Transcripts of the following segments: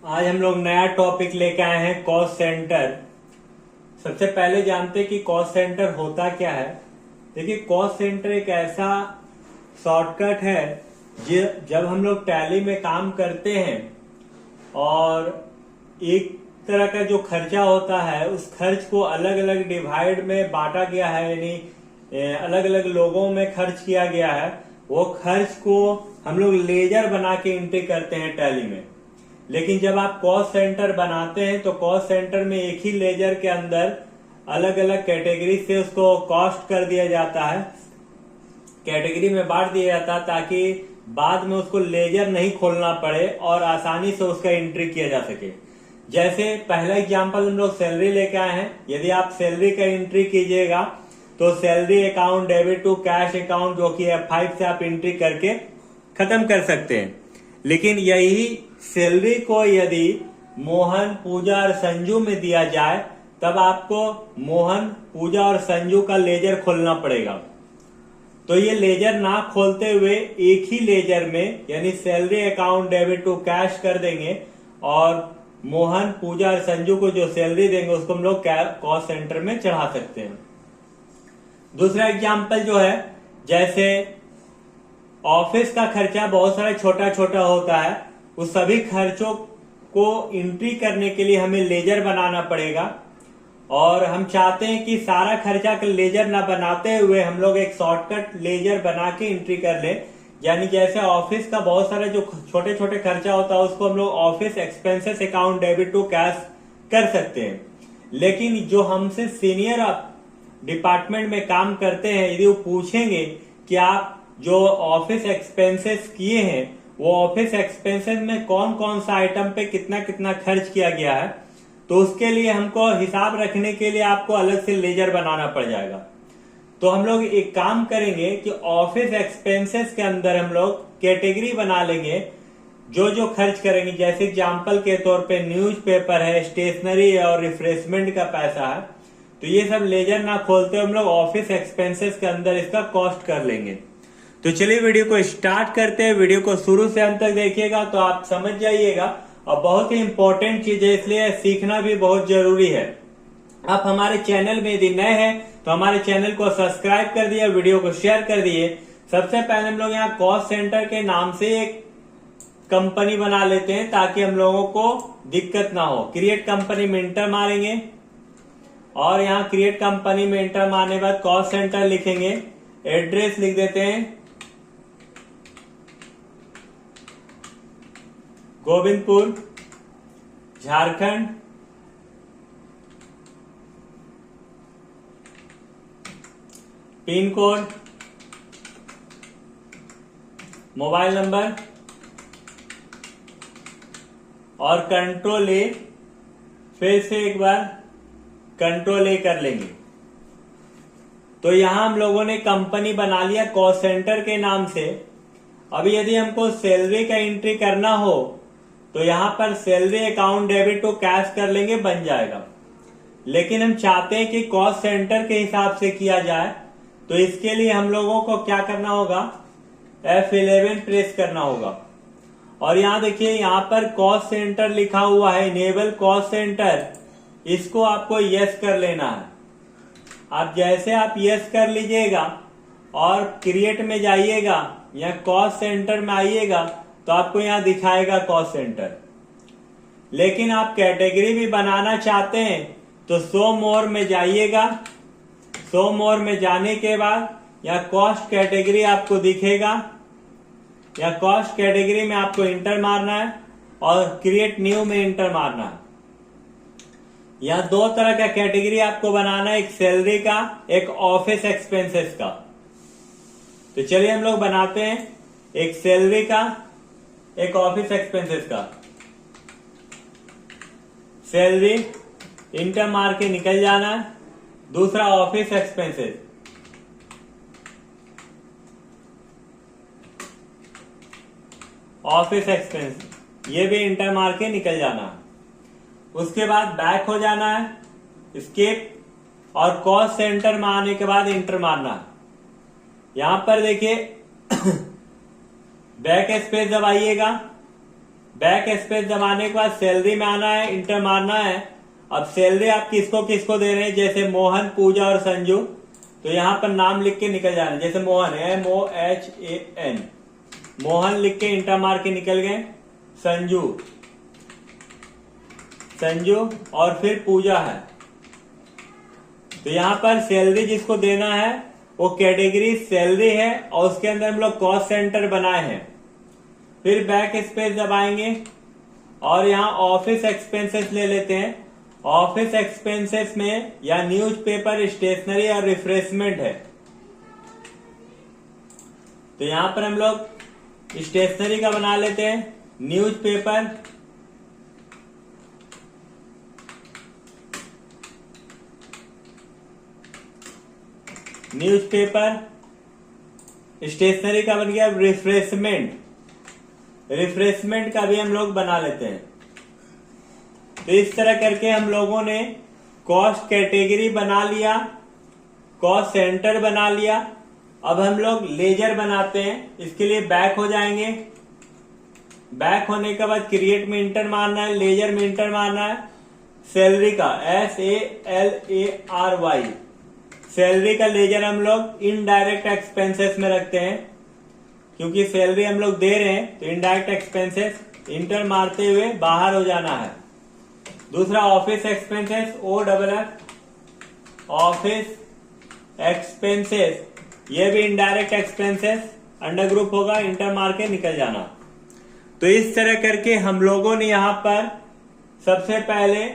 आज हम लोग नया टॉपिक लेके आए हैं कॉस्ट सेंटर। सबसे पहले जानते हैं कि कॉस्ट सेंटर होता क्या है। देखिए, कॉस्ट सेंटर एक ऐसा शॉर्टकट है जब हम लोग टैली में काम करते हैं और एक तरह का जो खर्चा होता है उस खर्च को अलग अलग डिवाइड में बांटा गया है, यानी अलग अलग लोगों में खर्च किया गया है। वो खर्च को हम लोग लेजर बना के एंट्री करते हैं टैली में। लेकिन जब आप कॉस्ट सेंटर बनाते हैं तो कॉस्ट सेंटर में एक ही लेजर के अंदर अलग अलग कैटेगरी से उसको कॉस्ट कर दिया जाता है, कैटेगरी में बांट दिया जाता है, ताकि बाद में उसको लेजर नहीं खोलना पड़े और आसानी से उसका एंट्री किया जा सके। जैसे पहला एग्जांपल हम लोग सैलरी लेके आए हैं। यदि आप सैलरी का एंट्री कीजिएगा तो salary account, debit to cash account, जो कि F5 से आप एंट्री करके खत्म कर सकते हैं। लेकिन यही सैलरी को यदि मोहन, पूजा और संजू में दिया जाए तब आपको मोहन, पूजा और संजू का लेजर खोलना पड़ेगा। तो ये लेजर ना खोलते हुए एक ही लेजर में, यानी salary account, debit to cash कर देंगे और मोहन, पूजा और संजू को जो सैलरी देंगे उसको हम लोग कॉस्ट सेंटर में चढ़ा सकते हैं। दूसरा एग्जांपल जो है, जैसे ऑफिस का खर्चा बहुत सारा छोटा छोटा होता है, उस सभी खर्चों को एंट्री करने के लिए हमें लेजर बनाना पड़ेगा। और हम चाहते हैं कि सारा खर्चा का लेजर ना बनाते हुए हम लोग एक शॉर्टकट लेजर बना के एंट्री कर ले। यानी जैसे ऑफिस का बहुत सारा जो छोटे छोटे खर्चा होता है उसको हम लोग office expenses account, debit to cash कर सकते हैं। लेकिन जो हमसे सीनियर डिपार्टमेंट में काम करते हैं, यदि वो पूछेंगे कि आप जो ऑफिस एक्सपेंसेस किए हैं वो ऑफिस एक्सपेंसेस में कौन कौन सा आइटम पे कितना कितना खर्च किया गया है, तो उसके लिए हमको हिसाब रखने के लिए आपको अलग से लेजर बनाना पड़ जाएगा। तो हम लोग एक काम करेंगे कि ऑफिस एक्सपेंसेस के अंदर हम लोग कैटेगरी बना लेंगे जो जो खर्च करेंगे। जैसे एग्जांपल के तौर पे न्यूज़पेपर है, स्टेशनरी है और रिफ्रेशमेंट का पैसा है, तो ये सब लेजर ना खोलते हम लोग ऑफिस एक्सपेंसेस के अंदर इसका कॉस्ट कर लेंगे। तो चलिए वीडियो को स्टार्ट करते हैं। वीडियो को शुरू से अंत तक देखिएगा तो आप समझ जाइएगा, और बहुत ही इंपॉर्टेंट चीज है, इसलिए सीखना भी बहुत जरूरी है। आप हमारे चैनल में यदि नए हैं तो हमारे चैनल को सब्सक्राइब कर दिए, वीडियो को शेयर कर दिए। सबसे पहले हम लोग यहाँ कॉस्ट सेंटर के नाम से एक कंपनी बना लेते हैं ताकि हम लोगों को दिक्कत ना हो। क्रिएट कंपनी में इंटर मारेंगे और यहाँ क्रिएट कंपनी में इंटर मारने के बाद कॉस्ट सेंटर लिखेंगे, एड्रेस लिख देते हैं Govindpur, Jharkhand, pin code, mobile number और कंट्रोल ए, फिर से एक बार कंट्रोल ए कर लेंगे। तो यहां हम लोगों ने कंपनी बना लिया कॉस्ट सेंटर के नाम से। अभी यदि हमको सैलरी का एंट्री करना हो तो यहां पर salary account, debit to cash कर लेंगे, बन जाएगा। लेकिन हम चाहते हैं कि कॉस्ट सेंटर के हिसाब से किया जाए, तो इसके लिए हम लोगों को क्या करना होगा, F11 प्रेस करना होगा। और यहाँ देखिए, यहाँ पर कॉस्ट सेंटर लिखा हुआ है, इनेबल कॉस्ट सेंटर, इसको आपको यस कर लेना है। आप जैसे आप यस कर लीजिएगा और क्रिएट में जाइएगा या कॉस्ट सेंटर में आइएगा तो आपको यहाँ दिखाएगा कॉस्ट सेंटर। लेकिन आप कैटेगरी भी बनाना चाहते हैं तो शो मोर में जाइएगा। शो मोर में जाने के बाद या कॉस्ट कैटेगरी आपको दिखेगा, या कॉस्ट कैटेगरी में आपको इंटर मारना है और क्रिएट न्यू में इंटर मारना है। यहाँ दो तरह का कैटेगरी आपको बनाना है, एक सैलरी का, एक ऑफिस एक्सपेंसेस का। तो चलिए हम लोग बनाते हैं, एक सैलरी का, एक ऑफिस एक्सपेंसेस का। सैलरी इंटर मार के निकल जाना है। दूसरा ऑफिस एक्सपेंसेस, ऑफिस एक्सपेंस, ये भी इंटर मार के निकल जाना है। उसके बाद बैक हो जाना है, स्किप, और कॉस्ट सेंटर में आने के बाद इंटर मारना है। यहां पर देखिए बैक स्पेस दबाइएगा बैक स्पेस दबाने के बाद सैलरी में आना है, इंटर मारना है। अब सैलरी आप किसको किसको दे रहे हैं, जैसे मोहन, पूजा और संजू, तो यहाँ पर नाम लिख के निकल जाना, जैसे मोहन MOHAN, मोहन लिख के इंटर मार के निकल गए। संजू और फिर पूजा है। तो यहाँ पर सैलरी जिसको देना है वो कैटेगरी सैलरी है और उसके अंदर हम लोग कॉस्ट सेंटर बनाए हैं। फिर बैक स्पेस दबाएंगे और यहाँ ऑफिस एक्सपेंसेस ले लेते हैं। ऑफिस एक्सपेंसेस में या न्यूज़पेपर, स्टेशनरी और रिफ्रेशमेंट है। तो यहाँ पर हम लोग स्टेशनरी का बना लेते हैं, न्यूज़पेपर, स्टेशनरी का बन गया। रिफ्रेशमेंट का भी हम लोग बना लेते हैं। तो इस तरह करके हम लोगों ने कॉस्ट कैटेगरी बना लिया, कॉस्ट सेंटर बना लिया। अब हम लोग लेजर बनाते हैं। इसके लिए बैक हो जाएंगे। बैक होने के बाद क्रिएट में इंटर मारना है, लेजर में इंटर मारना है। सैलरी का SALARY, सैलरी का लेजर हम लोग इनडायरेक्ट एक्सपेंसेस में रखते हैं, क्योंकि सैलरी हम लोग दे रहे हैं तो इनडायरेक्ट एक्सपेंसेस इंटर मारते हुए बाहर हो जाना है। दूसरा office expenses, OFF, office expenses, ये भी इनडायरेक्ट एक्सपेंसेस अंडर ग्रुप होगा, इंटर मार के निकल जाना। तो इस तरह करके हम लोगों ने यहाँ पर सबसे पहले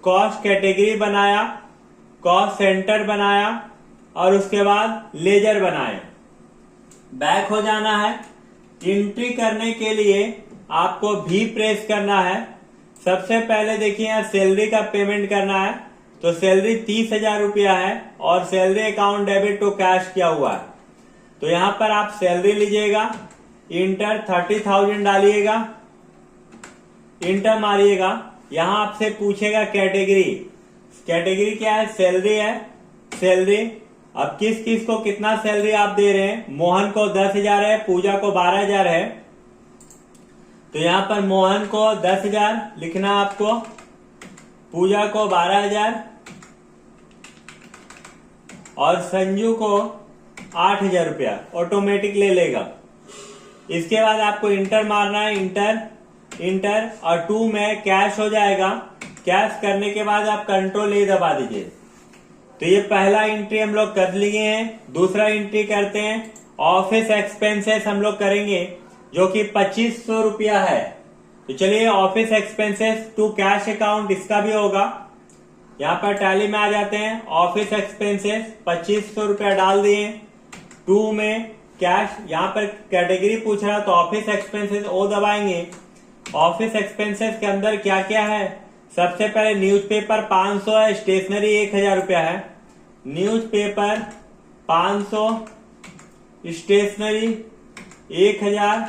कॉस्ट कैटेगरी बनाया, कॉस्ट सेंटर बनाया और उसके बाद लेजर बनाए। बैक हो जाना है। एंट्री करने के लिए आपको भी प्रेस करना है। सबसे पहले देखिए यहाँ सैलरी का पेमेंट करना है, तो सैलरी 30,000 रुपया है और salary account debit to cash किया हुआ है। तो यहाँ पर आप सैलरी लीजिएगा, इंटर 30,000 डालिएगा, इंटर मारिएगा। यहाँ आपसे पूछेगा कैटेगरी, कैटेगरी क्या है, सैलरी है, सैलरी। अब किस किस को कितना सैलरी आप दे रहे हैं, मोहन को 10,000 है, पूजा को 12,000 है। तो यहाँ पर मोहन को 10,000 लिखना आपको, पूजा को 12,000 और संजू को 8,000 रुपया ऑटोमेटिक ले लेगा। इसके बाद आपको इंटर मारना है, इंटर और 2 में कैश हो जाएगा। कैश करने के बाद आप कंट्रोल A दबा दीजिए। तो ये पहला एंट्री हम लोग कर लिए हैं। दूसरा एंट्री करते हैं, ऑफिस एक्सपेंसेस हम लोग करेंगे जो कि 2,500 रुपया है। तो चलिए office expenses to cash account, इसका भी होगा। यहाँ पर टैली में आ जाते हैं, ऑफिस एक्सपेंसेस 2,500 रुपया डाल दिए। 2 में कैश, यहाँ पर कैटेगरी पूछ रहा तो ऑफिस एक्सपेंसेस O दबाएंगे। ऑफिस एक्सपेंसेस के अंदर क्या क्या है, सबसे पहले न्यूज़पेपर 500 है, स्टेशनरी 1,000 रुपया है। न्यूज़पेपर 500, स्टेशनरी 1,000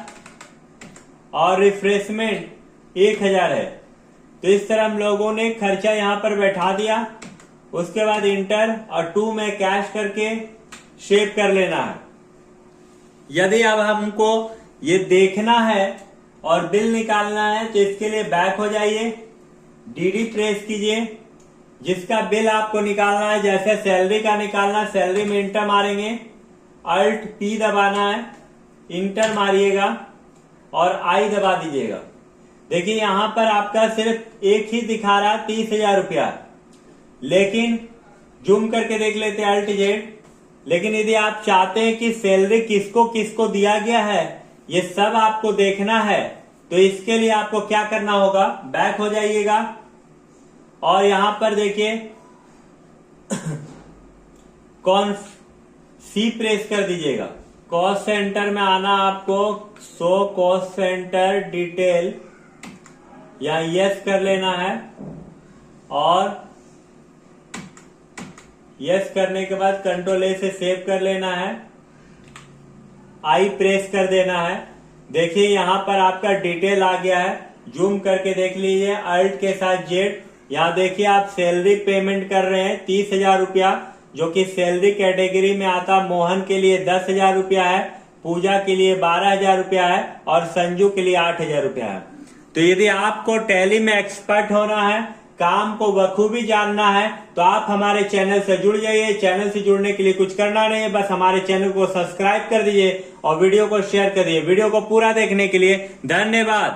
और रिफ्रेशमेंट 1,000 है। तो इस तरह हम लोगों ने खर्चा यहाँ पर बैठा दिया। उसके बाद इंटर और 2 में कैश करके शेप कर लेना है। यदि अब हमको ये देखना है और बिल निकालना है तो इसके लिए बैक हो जाइए, DD प्रेस कीजिए। जिसका बिल आपको निकालना है, जैसे सैलरी का निकालना, सैलरी में इंटर मारेंगे, Alt P दबाना है, इंटर मारिएगा और I दबा दीजिएगा। देखिए यहाँ पर आपका सिर्फ एक ही दिखा रहा 30,000 रुपया, लेकिन जूम करके देख लेते हैं Alt Z। लेकिन यदि आप चाहते हैं कि सैलरी किसको किसको दिया गया है ये सब आपको देखना है, तो इसके लिए आपको क्या करना होगा, बैक हो जाइएगा और यहां पर देखिए C प्रेस कर दीजिएगा। कॉस्ट सेंटर में आना आपको, शो कॉस्ट सेंटर डिटेल या यस कर लेना है और यस करने के बाद कंट्रोल A से सेव कर लेना है, I प्रेस कर देना है। देखिए यहाँ पर आपका डिटेल आ गया है, जूम करके देख लीजिए Alt के साथ Z। यहाँ देखिए आप सैलरी पेमेंट कर रहे हैं 30,000 रुपया, जो कि सैलरी कैटेगरी में आता। मोहन के लिए 10,000 रुपया है, पूजा के लिए 12,000 रुपया है और संजू के लिए 8,000 रुपया है। तो यदि आपको टैली में एक्सपर्ट होना है, काम को बखूबी जानना है, तो आप हमारे चैनल से जुड़ जाइए। चैनल से जुड़ने के लिए कुछ करना नहीं है, बस हमारे चैनल को सब्सक्राइब कर दीजिए और वीडियो को शेयर कर दीजिए। वीडियो को पूरा देखने के लिए धन्यवाद।